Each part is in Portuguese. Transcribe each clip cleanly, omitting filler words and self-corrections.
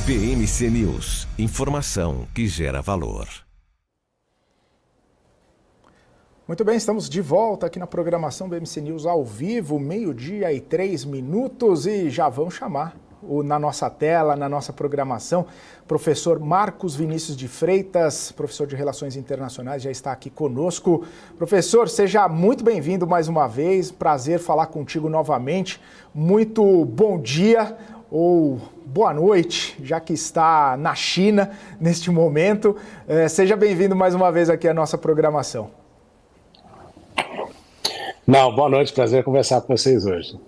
BMC News, informação que gera valor. Muito bem, estamos de volta aqui na programação BMC News ao vivo, 12:03 e já vamos chamar na nossa tela, na nossa programação, professor Marcos Vinícius de Freitas, professor de Relações Internacionais, já está aqui conosco. Professor, seja muito bem-vindo mais uma vez, prazer falar contigo novamente. Muito bom dia ou boa noite, já que está na China neste momento. Seja bem-vindo mais uma vez aqui à nossa programação. Não, boa noite, prazer conversar com vocês hoje.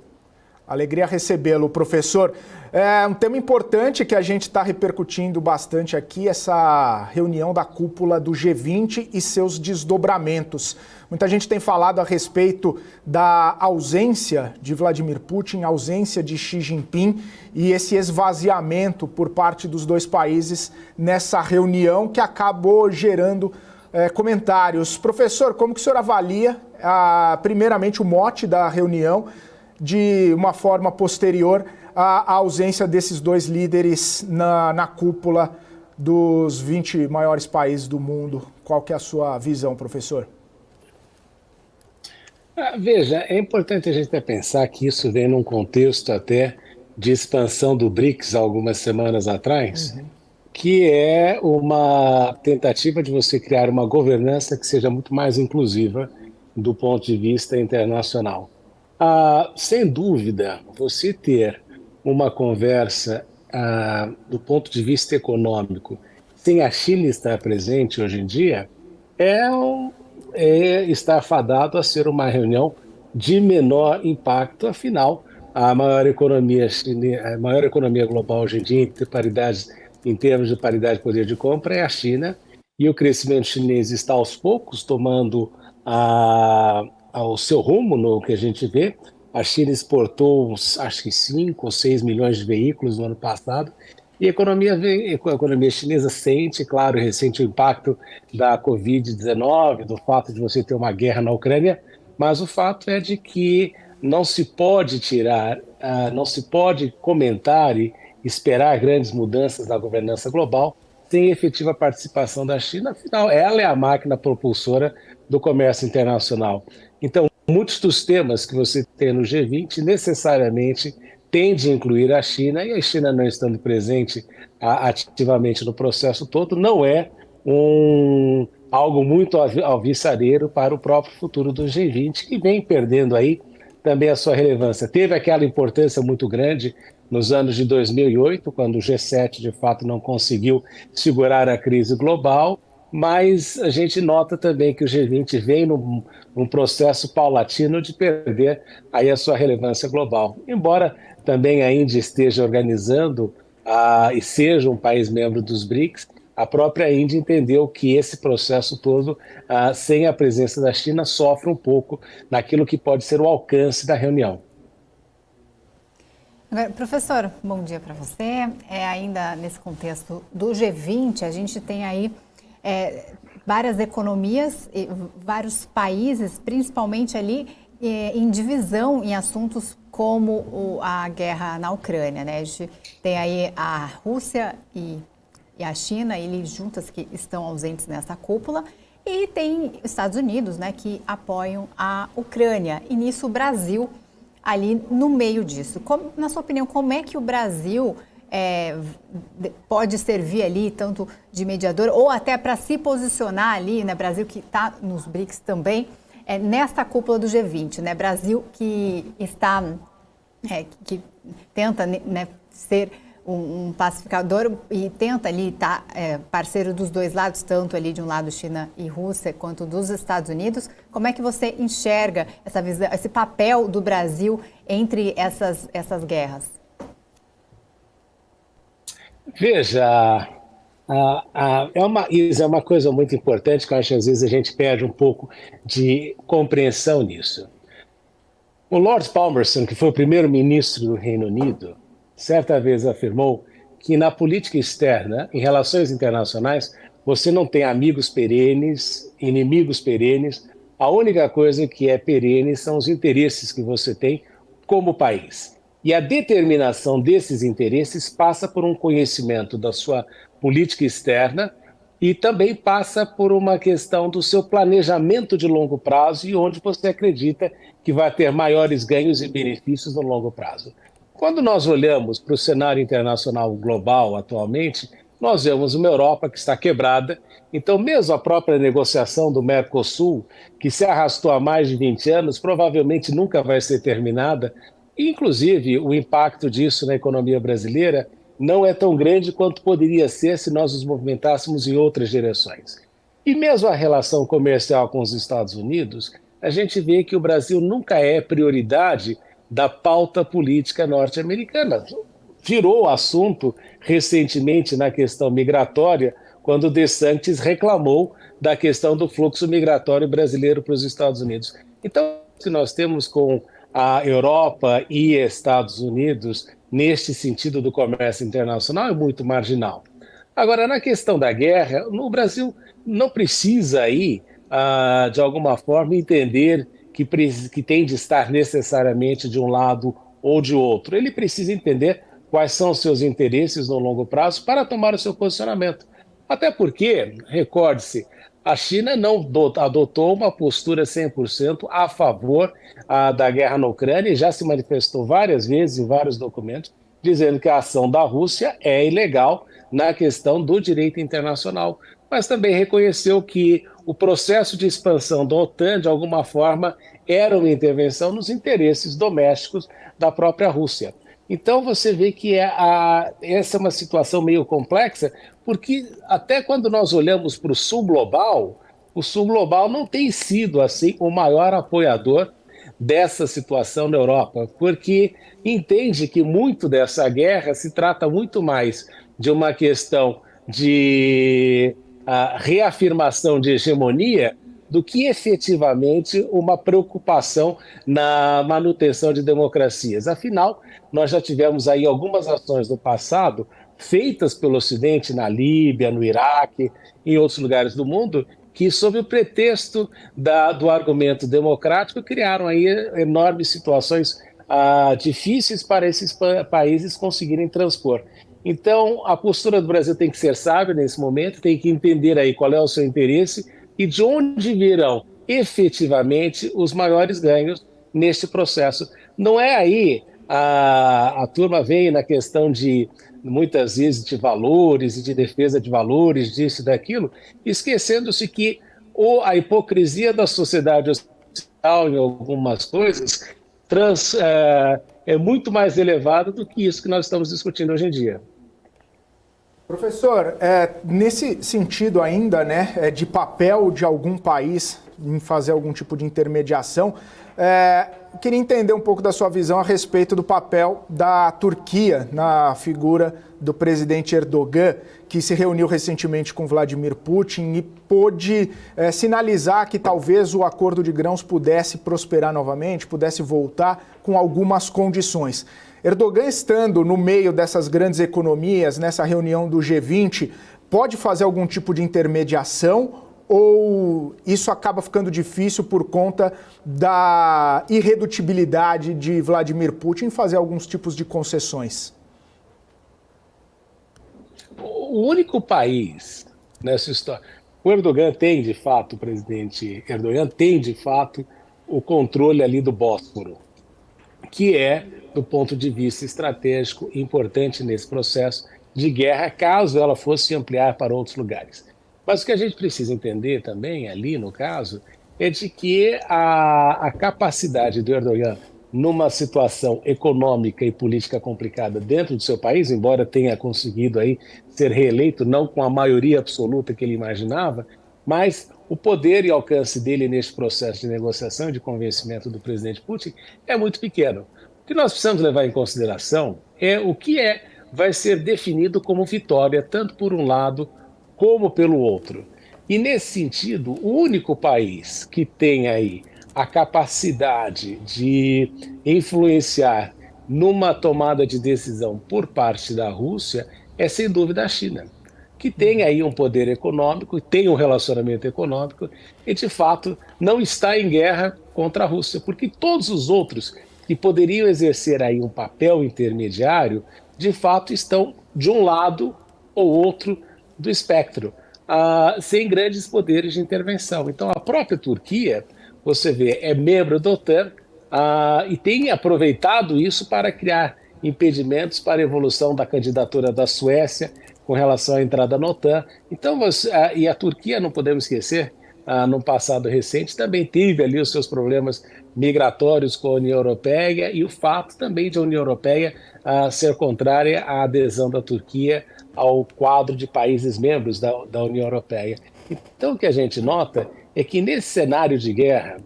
Alegria recebê-lo, professor. É um tema importante que a gente está repercutindo bastante aqui, essa reunião da cúpula do G20 e seus desdobramentos. Muita gente tem falado a respeito da ausência de Vladimir Putin, ausência de Xi Jinping e esse esvaziamento por parte dos dois países nessa reunião que acabou gerando comentários. Professor, como que o senhor avalia, primeiramente, o mote da reunião, de uma forma posterior à ausência desses dois líderes na cúpula dos 20 maiores países do mundo? Qual que é a sua visão, professor? Veja, é importante a gente até pensar que isso vem num contexto até de expansão do BRICS algumas semanas atrás, que é uma tentativa de você criar uma governança que seja muito mais inclusiva do ponto de vista internacional. Sem dúvida, você ter uma conversa do ponto de vista econômico sem a China estar presente hoje em dia está fadado a ser uma reunião de menor impacto. Afinal, a maior economia global hoje em dia em termos de paridade de poder de compra é a China, e o crescimento chinês está aos poucos tomando ao seu rumo no que a gente vê. A China exportou, acho que 5 ou 6 milhões de veículos no ano passado, e a economia chinesa sente, claro, recente o impacto da Covid-19, do fato de você ter uma guerra na Ucrânia, mas o fato é de que não se pode não se pode comentar e esperar grandes mudanças na governança global sem efetiva participação da China. Afinal, ela é a máquina propulsora do comércio internacional. Então, muitos dos temas que você tem no G20 necessariamente tende a incluir a China, e a China não estando presente ativamente no processo todo não é algo muito alvissareiro para o próprio futuro do G20, que vem perdendo aí também a sua relevância. Teve aquela importância muito grande nos anos de 2008, quando o G7 de fato não conseguiu segurar a crise global, mas a gente nota também que o G20 vem num processo paulatino de perder aí a sua relevância global. Embora também a Índia esteja organizando e seja um país membro dos BRICS, a própria Índia entendeu que esse processo todo, sem a presença da China, sofre um pouco naquilo que pode ser o alcance da reunião. Agora, professor, bom dia para você. Ainda nesse contexto do G20, a gente tem aí várias economias, vários países, principalmente ali em divisão em assuntos como a guerra na Ucrânia, né? A gente tem aí a Rússia e a China, eles juntas, que estão ausentes nessa cúpula, e tem Estados Unidos, né, que apoiam a Ucrânia, e nisso o Brasil ali no meio disso. Na sua opinião, como é que o Brasil pode servir ali, tanto de mediador, ou até para se posicionar ali, né, Brasil que está nos BRICS também, nesta cúpula do G20, né, Brasil que está, que tenta, né, ser um pacificador e tenta ali estar parceiro dos dois lados, tanto ali de um lado China e Rússia, quanto dos Estados Unidos. Como é que você enxerga essa visão, esse papel do Brasil entre essas guerras? Veja, isso é uma coisa muito importante que eu acho que às vezes a gente perde um pouco de compreensão nisso. O Lord Palmerston, que foi o primeiro-ministro do Reino Unido, certa vez afirmou que na política externa, em relações internacionais, você não tem amigos perenes, inimigos perenes. A única coisa que é perene são os interesses que você tem como país. E a determinação desses interesses passa por um conhecimento da sua política externa e também passa por uma questão do seu planejamento de longo prazo e onde você acredita que vai ter maiores ganhos e benefícios no longo prazo. Quando nós olhamos para o cenário internacional global atualmente, nós vemos uma Europa que está quebrada. Então, mesmo a própria negociação do Mercosul, que se arrastou há mais de 20 anos, provavelmente nunca vai ser terminada. Inclusive, o impacto disso na economia brasileira não é tão grande quanto poderia ser se nós nos movimentássemos em outras direções. E mesmo a relação comercial com os Estados Unidos, a gente vê que o Brasil nunca é prioridade da pauta política norte-americana. Virou assunto recentemente na questão migratória, quando DeSantis reclamou da questão do fluxo migratório brasileiro para os Estados Unidos. Então, o que nós temos com a Europa e Estados Unidos, neste sentido do comércio internacional, é muito marginal. Agora, na questão da guerra, o Brasil não precisa aí, de alguma forma, entender que tem de estar necessariamente de um lado ou de outro. Ele precisa entender quais são os seus interesses no longo prazo para tomar o seu posicionamento. Até porque, recorde-se, a China não adotou uma postura 100% a favor da guerra na Ucrânia e já se manifestou várias vezes em vários documentos, dizendo que a ação da Rússia é ilegal na questão do direito internacional. Mas também reconheceu que o processo de expansão da OTAN, de alguma forma, era uma intervenção nos interesses domésticos da própria Rússia. Então você vê que essa é uma situação meio complexa, porque até quando nós olhamos para o Sul Global não tem sido assim o maior apoiador dessa situação na Europa, porque entende que muito dessa guerra se trata muito mais de uma questão de reafirmação de hegemonia do que efetivamente uma preocupação na manutenção de democracias. Afinal, nós já tivemos aí algumas ações no passado feitas pelo Ocidente na Líbia, no Iraque, em outros lugares do mundo, que, sob o pretexto do argumento democrático, criaram aí enormes situações difíceis para esses países conseguirem transpor. Então, a postura do Brasil tem que ser sábia nesse momento, tem que entender aí qual é o seu interesse e de onde virão efetivamente os maiores ganhos neste processo. Não é aí, a turma vem na questão de, muitas vezes, de valores e de defesa de valores, disso e daquilo, esquecendo-se que a hipocrisia da sociedade ocidental em algumas coisas é muito mais elevada do que isso que nós estamos discutindo hoje em dia. Professor, nesse sentido ainda, né, de papel de algum país em fazer algum tipo de intermediação, queria entender um pouco da sua visão a respeito do papel da Turquia na figura do presidente Erdogan, que se reuniu recentemente com Vladimir Putin e pôde sinalizar que talvez o acordo de grãos pudesse prosperar novamente, pudesse voltar com algumas condições. Erdogan estando no meio dessas grandes economias, nessa reunião do G20, pode fazer algum tipo de intermediação ou isso acaba ficando difícil por conta da irredutibilidade de Vladimir Putin em fazer alguns tipos de concessões? O único país nessa história... O Erdogan tem, de fato, o presidente Erdogan tem, de fato, o controle ali do Bósforo, que é, do ponto de vista estratégico, importante nesse processo de guerra, caso ela fosse ampliar para outros lugares. Mas o que a gente precisa entender também, ali no caso, é de que a capacidade do Erdogan, numa situação econômica e política complicada dentro do seu país, embora tenha conseguido aí ser reeleito, não com a maioria absoluta que ele imaginava, mas o poder e alcance dele neste processo de negociação e de convencimento do presidente Putin é muito pequeno. O que nós precisamos levar em consideração é o que vai ser definido como vitória, tanto por um lado como pelo outro. E nesse sentido, o único país que tem aí a capacidade de influenciar numa tomada de decisão por parte da Rússia é, sem dúvida, a China, que tem aí um poder econômico, tem um relacionamento econômico e, de fato, não está em guerra contra a Rússia, porque todos os outros que poderiam exercer aí um papel intermediário, de fato estão de um lado ou outro do espectro, sem grandes poderes de intervenção. Então, a própria Turquia, você vê, é membro da OTAN e tem aproveitado isso para criar impedimentos para a evolução da candidatura da Suécia com relação à entrada na OTAN. Então, e a Turquia, não podemos esquecer, no passado recente, também teve ali os seus problemas migratórios com a União Europeia e o fato também de a União Europeia ser contrária à adesão da Turquia ao quadro de países membros da União Europeia. Então, o que a gente nota é que nesse cenário de guerra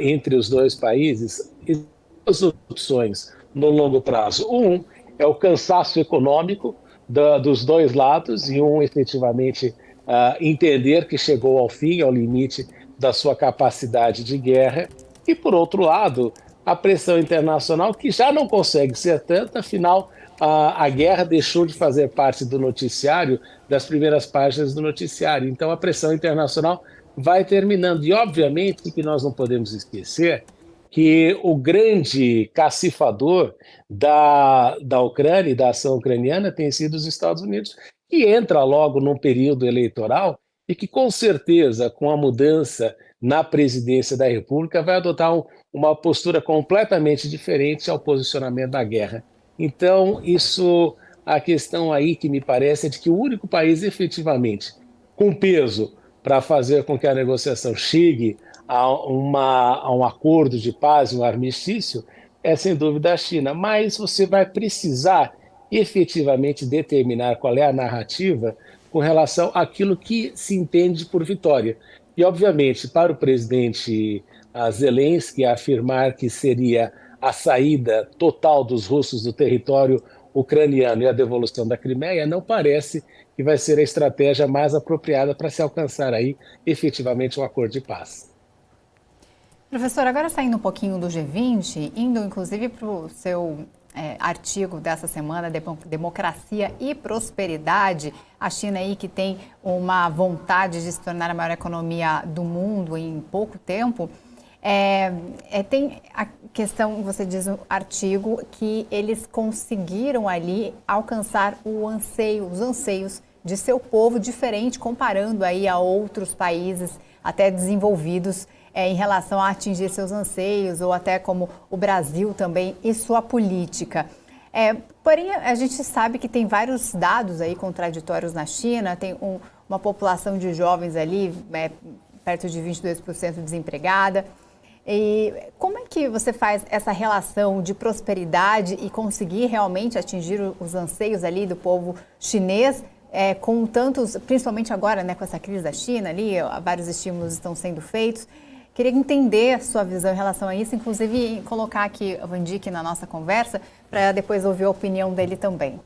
entre os dois países, existem duas opções no longo prazo. Um é o cansaço econômico dos dois lados e efetivamente entender que chegou ao fim, ao limite da sua capacidade de guerra. E, por outro lado, a pressão internacional, que já não consegue ser tanta, afinal, a guerra deixou de fazer parte do noticiário, das primeiras páginas do noticiário. Então, a pressão internacional vai terminando. E, obviamente, que nós não podemos esquecer que o grande cacifador da Ucrânia e da ação ucraniana tem sido os Estados Unidos, que entra logo num período eleitoral e que, com certeza, com a mudança na presidência da República, vai adotar uma postura completamente diferente ao posicionamento da guerra. Então, a questão aí que me parece é de que o único país efetivamente com peso para fazer com que a negociação chegue a um acordo de paz, um armistício, é sem dúvida a China. Mas você vai precisar efetivamente determinar qual é a narrativa com relação àquilo que se entende por vitória. E, obviamente, para o presidente Zelensky afirmar que seria a saída total dos russos do território ucraniano e a devolução da Crimeia, não parece que vai ser a estratégia mais apropriada para se alcançar aí efetivamente um acordo de paz. Professor, agora saindo um pouquinho do G20, indo inclusive para o seu artigo dessa semana, Democracia e Prosperidade, a China aí que tem uma vontade de se tornar a maior economia do mundo em pouco tempo, tem a questão, você diz no artigo, que eles conseguiram ali alcançar os anseios de seu povo diferente, comparando aí a outros países até desenvolvidos em relação a atingir seus anseios, ou até como o Brasil também e sua política. Porém, a gente sabe que tem vários dados aí contraditórios na China, tem uma população de jovens ali, perto de 22% desempregada. E como é que você faz essa relação de prosperidade e conseguir realmente atingir os anseios ali do povo chinês, com tantos, principalmente agora, né, com essa crise da China ali, vários estímulos estão sendo feitos. Queria entender a sua visão em relação a isso, inclusive colocar aqui o Van Dijk na nossa conversa, para depois ouvir a opinião dele também.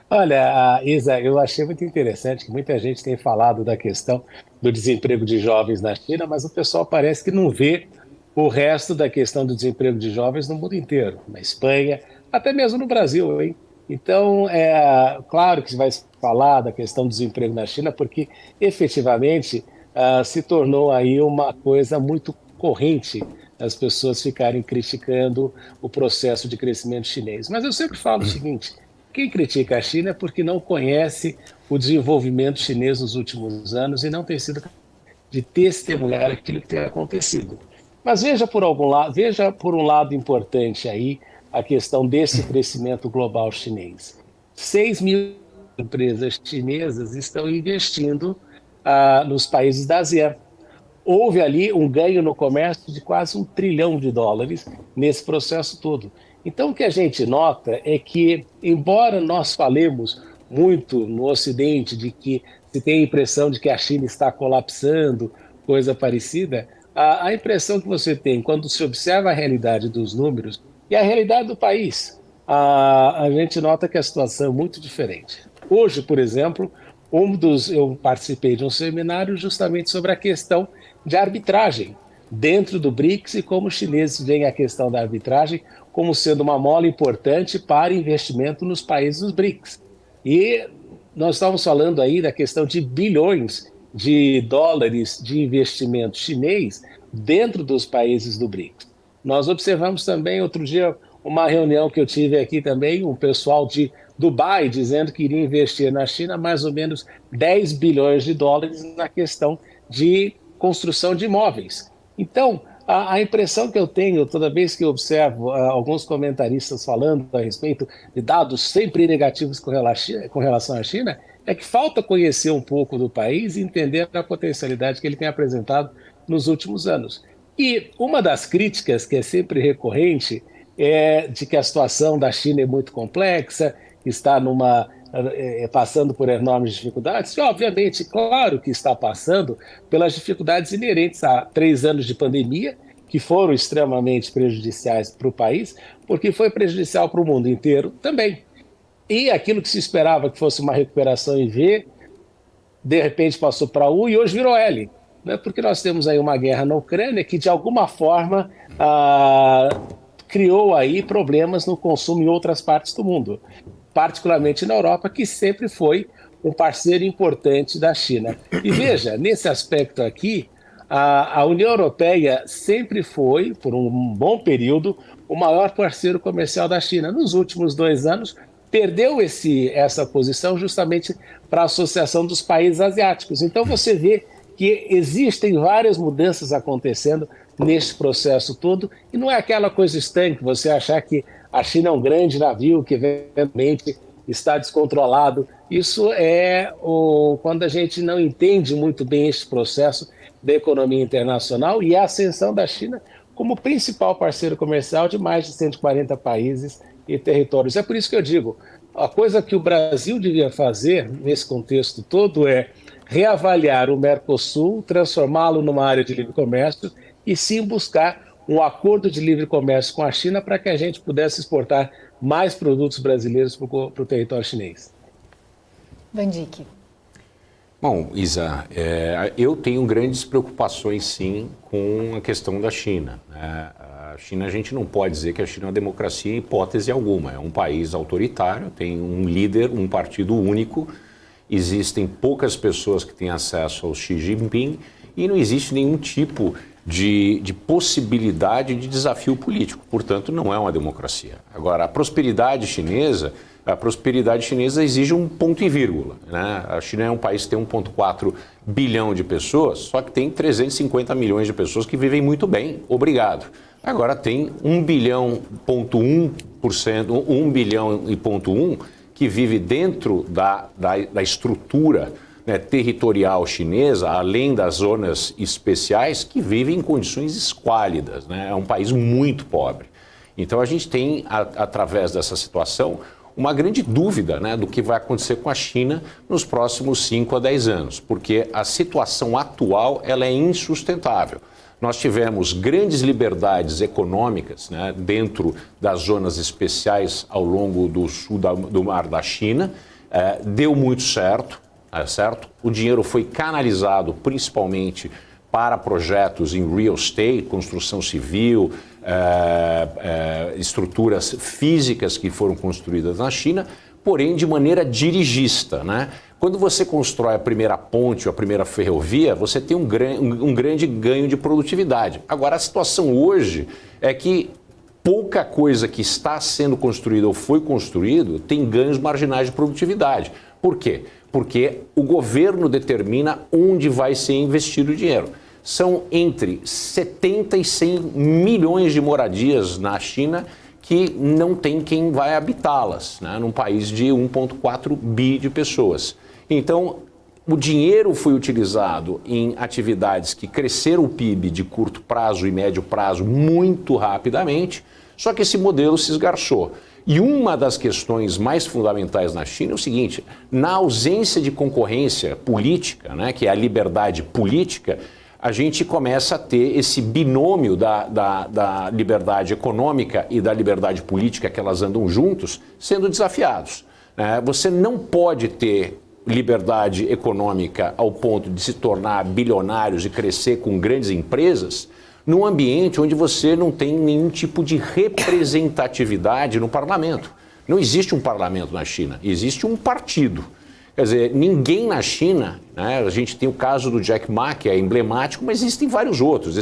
Olha, Isa, eu achei muito interessante que muita gente tem falado da questão do desemprego de jovens na China, mas o pessoal parece que não vê o resto da questão do desemprego de jovens no mundo inteiro, na Espanha, até mesmo no Brasil, hein? Então, claro que vai falar da questão do desemprego na China, porque efetivamente se tornou aí uma coisa muito corrente as pessoas ficarem criticando o processo de crescimento chinês. Mas eu sempre falo o seguinte: quem critica a China é porque não conhece o desenvolvimento chinês nos últimos anos e não tem sido capaz de testemunhar aquilo que tem acontecido. Mas veja por um lado importante aí a questão desse crescimento global chinês. 6 mil empresas chinesas estão investindo nos países da ASEAN. Houve ali um ganho no comércio de quase $1 trilhão nesse processo todo. Então, o que a gente nota é que, embora nós falemos muito no Ocidente de que se tem a impressão de que a China está colapsando, coisa parecida, a impressão que você tem quando se observa a realidade dos números e a realidade do país, a gente nota que a situação é muito diferente. Hoje, por exemplo, eu participei de um seminário justamente sobre a questão de arbitragem dentro do BRICS e como os chineses veem a questão da arbitragem como sendo uma mola importante para investimento nos países dos BRICS. E nós estávamos falando aí da questão de bilhões de dólares de investimento chinês dentro dos países do BRICS. Nós observamos também, outro dia, uma reunião que eu tive aqui também, um pessoal de Dubai dizendo que iria investir na China mais ou menos 10 bilhões de dólares na questão de construção de imóveis. Então, a impressão que eu tenho toda vez que eu observo alguns comentaristas falando a respeito de dados sempre negativos com relação à China é que falta conhecer um pouco do país e entender a potencialidade que ele tem apresentado nos últimos anos. E uma das críticas que é sempre recorrente é de que a situação da China é muito complexa, que está passando por enormes dificuldades, e obviamente, claro que está passando pelas dificuldades inerentes a 3 anos de pandemia, que foram extremamente prejudiciais para o país, porque foi prejudicial para o mundo inteiro também. E aquilo que se esperava que fosse uma recuperação em V, de repente passou para U e hoje virou L, né? Porque nós temos aí uma guerra na Ucrânia que, de alguma forma, criou aí problemas no consumo em outras partes do mundo, particularmente na Europa, que sempre foi um parceiro importante da China. E veja, nesse aspecto aqui, a União Europeia sempre foi, por um bom período, o maior parceiro comercial da China. Nos últimos 2 anos, perdeu essa posição justamente para a Associação dos Países Asiáticos. Então você vê que existem várias mudanças acontecendo nesse processo todo, e não é aquela coisa estanque, você achar que a China é um grande navio que eventualmente está descontrolado. Isso é quando a gente não entende muito bem esse processo da economia internacional e a ascensão da China como principal parceiro comercial de mais de 140 países e territórios. É por isso que eu digo, a coisa que o Brasil devia fazer nesse contexto todo é reavaliar o Mercosul, transformá-lo numa área de livre comércio e sim buscar um acordo de livre comércio com a China para que a gente pudesse exportar mais produtos brasileiros para o território chinês. Vandique. Bom, Isa, eu tenho grandes preocupações, sim, com a questão da China. A China, a gente não pode dizer que a China é uma democracia em hipótese alguma. É um país autoritário, tem um líder, um partido único, existem poucas pessoas que têm acesso ao Xi Jinping e não existe nenhum tipo de possibilidade de desafio político. Portanto, não é uma democracia. Agora, a prosperidade chinesa exige um ponto e vírgula, né? A China é um país que tem 1,4 bilhão de pessoas, só que tem 350 milhões de pessoas que vivem muito bem, obrigado. Agora tem 1 bilhão e ponto 1 que vive dentro da estrutura, né, territorial chinesa, além das zonas especiais, que vivem em condições esquálidas, né? É um país muito pobre. Então a gente tem, através dessa situação, uma grande dúvida, né, do que vai acontecer com a China nos próximos 5 a 10 anos, porque a situação atual ela é insustentável. Nós tivemos grandes liberdades econômicas, né, dentro das zonas especiais ao longo do sul do Mar da China, deu muito certo. Certo? O dinheiro foi canalizado principalmente para projetos em real estate, construção civil, estruturas físicas que foram construídas na China, porém de maneira dirigista, né? Quando você constrói a primeira ponte ou a primeira ferrovia, você tem um grande ganho de produtividade. Agora, a situação hoje é que pouca coisa que está sendo construída ou foi construído tem ganhos marginais de produtividade. Por quê? Porque o governo determina onde vai ser investido o dinheiro. São entre 70 e 100 milhões de moradias na China que não tem quem vai habitá-las, né? Num país de 1,4 bi de pessoas. Então, o dinheiro foi utilizado em atividades que cresceram o PIB de curto prazo e médio prazo muito rapidamente, só que esse modelo se esgarçou. E uma das questões mais fundamentais na China é o seguinte: na ausência de concorrência política, né, que é a liberdade política, a gente começa a ter esse binômio da liberdade econômica e da liberdade política, que elas andam juntos, sendo desafiados. Você não pode ter liberdade econômica ao ponto de se tornar bilionários e crescer com grandes empresas num ambiente onde você não tem nenhum tipo de representatividade no parlamento. Não existe um parlamento na China, existe um partido. Quer dizer, ninguém na China, né, a gente tem o caso do Jack Ma, que é emblemático, mas existem vários outros.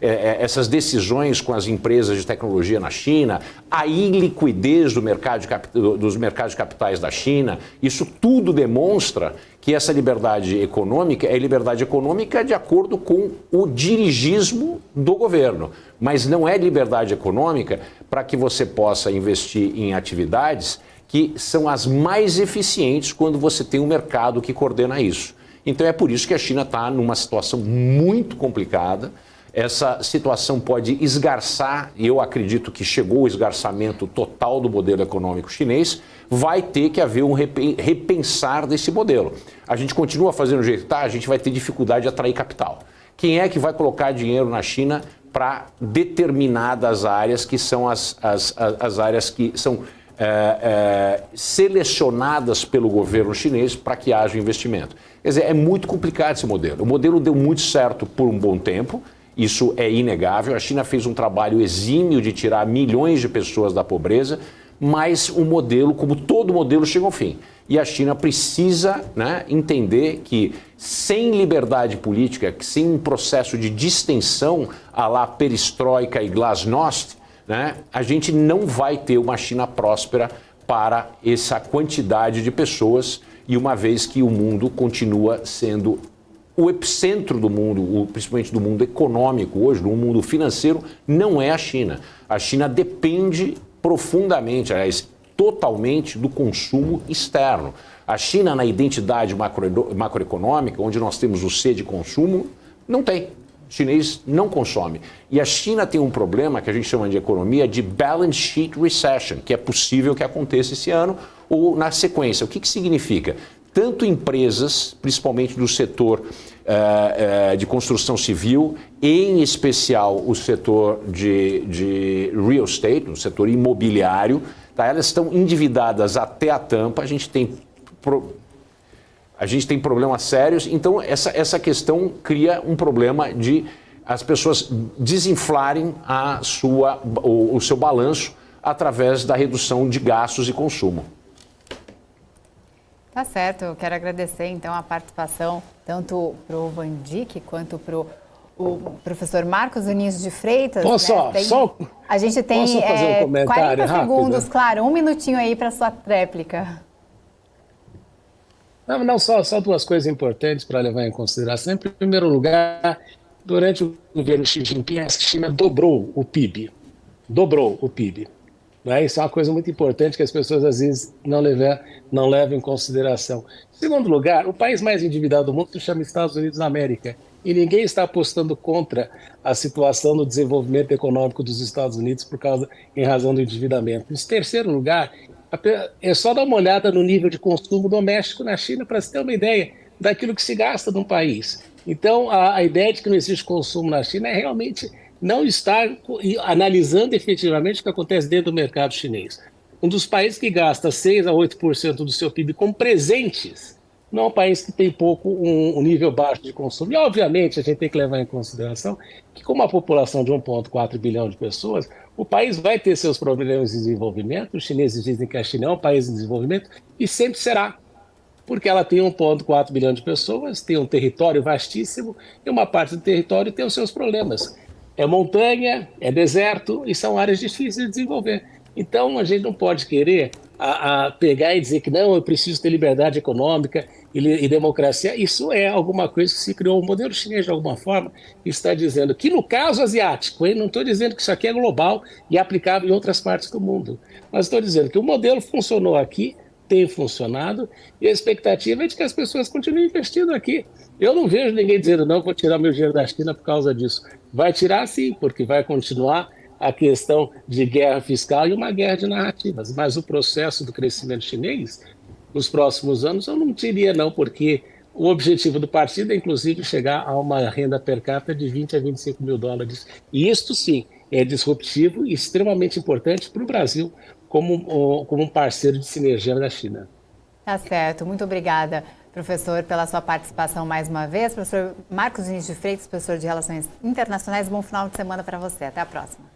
Essas decisões com as empresas de tecnologia na China, a iliquidez dos mercados de capitais da China, isso tudo demonstra que essa liberdade econômica é liberdade econômica de acordo com o dirigismo do governo, mas não é liberdade econômica para que você possa investir em atividades que são as mais eficientes quando você tem um mercado que coordena isso. Então é por isso que a China está numa situação muito complicada. Essa situação pode esgarçar, e eu acredito que chegou o esgarçamento total do modelo econômico chinês, vai ter que haver um repensar desse modelo. A gente continua fazendo o jeito que está, a gente vai ter dificuldade de atrair capital. Quem é que vai colocar dinheiro na China para determinadas áreas que são as áreas que são selecionadas pelo governo chinês para que haja investimento? Quer dizer, é muito complicado esse modelo. O modelo deu muito certo por um bom tempo, isso é inegável. A China fez um trabalho exímio de tirar milhões de pessoas da pobreza, mas o modelo, como todo modelo, chega ao fim. E a China precisa, né, entender que sem liberdade política, sem um processo de distensão à la perestroika e glasnost, né, a gente não vai ter uma China próspera para essa quantidade de pessoas, e uma vez que o mundo continua sendo o epicentro do mundo, principalmente do mundo econômico hoje, do mundo financeiro, não é a China. A China depende profundamente, aliás, totalmente do consumo externo. A China, na identidade macroeconômica, onde nós temos o C de consumo, não tem. O chinês não consome. E a China tem um problema que a gente chama de economia de balance sheet recession, que é possível que aconteça esse ano ou na sequência. O que significa? Tanto empresas, principalmente do setor de construção civil, em especial o setor de real estate, o setor imobiliário, tá? Elas estão endividadas até a tampa, a gente tem problemas sérios, então essa questão cria um problema de as pessoas desinflarem o seu balanço através da redução de gastos e consumo. Tá certo, eu quero agradecer então a participação tanto para o Van Dijk quanto para o professor Marcos Vinícius de Freitas. A gente tem posso fazer um comentário 40 rápido? segundos, claro, um minutinho aí para sua réplica. Não, só duas coisas importantes para levar em consideração. Em primeiro lugar, durante o governo Xi Jinping, a China dobrou o PIB. Né? Isso é uma coisa muito importante que as pessoas às vezes não levam em consideração. Em segundo lugar, o país mais endividado do mundo se chama Estados Unidos da América. E ninguém está apostando contra a situação do desenvolvimento econômico dos Estados Unidos em razão do endividamento. Em terceiro lugar, é só dar uma olhada no nível de consumo doméstico na China para se ter uma ideia daquilo que se gasta num país. Então, a ideia de que não existe consumo na China é realmente não estar analisando efetivamente o que acontece dentro do mercado chinês. Um dos países que gasta 6% a 8% do seu PIB com presentes não é um país que tem um nível baixo de consumo. E, obviamente, a gente tem que levar em consideração que, com uma população de 1,4 bilhão de pessoas, o país vai ter seus problemas de desenvolvimento. Os chineses dizem que a China é um país em desenvolvimento e sempre será, porque ela tem 1,4 bilhão de pessoas, tem um território vastíssimo e uma parte do território tem os seus problemas. É montanha, é deserto e são áreas difíceis de desenvolver. Então, a gente não pode querer pegar e dizer que não, eu preciso ter liberdade econômica e democracia. Isso é alguma coisa que se criou. O modelo chinês, de alguma forma, está dizendo que, no caso asiático, não estou dizendo que isso aqui é global e aplicável em outras partes do mundo, mas estou dizendo que o modelo funcionou aqui, tem funcionado, e a expectativa é de que as pessoas continuem investindo aqui. Eu não vejo ninguém dizendo, não, vou tirar meu dinheiro da China por causa disso. Vai tirar sim, porque vai continuar a questão de guerra fiscal e uma guerra de narrativas. Mas o processo do crescimento chinês, nos próximos anos, eu não diria não, porque o objetivo do partido é, inclusive, chegar a uma renda per capita de 20 a 25 mil dólares. E isto, sim, é disruptivo e extremamente importante para o Brasil como um parceiro de sinergia da China. Tá certo, muito obrigada, professor, pela sua participação mais uma vez. Professor Marcos Vinícius de Freitas, professor de Relações Internacionais, bom final de semana para você. Até a próxima.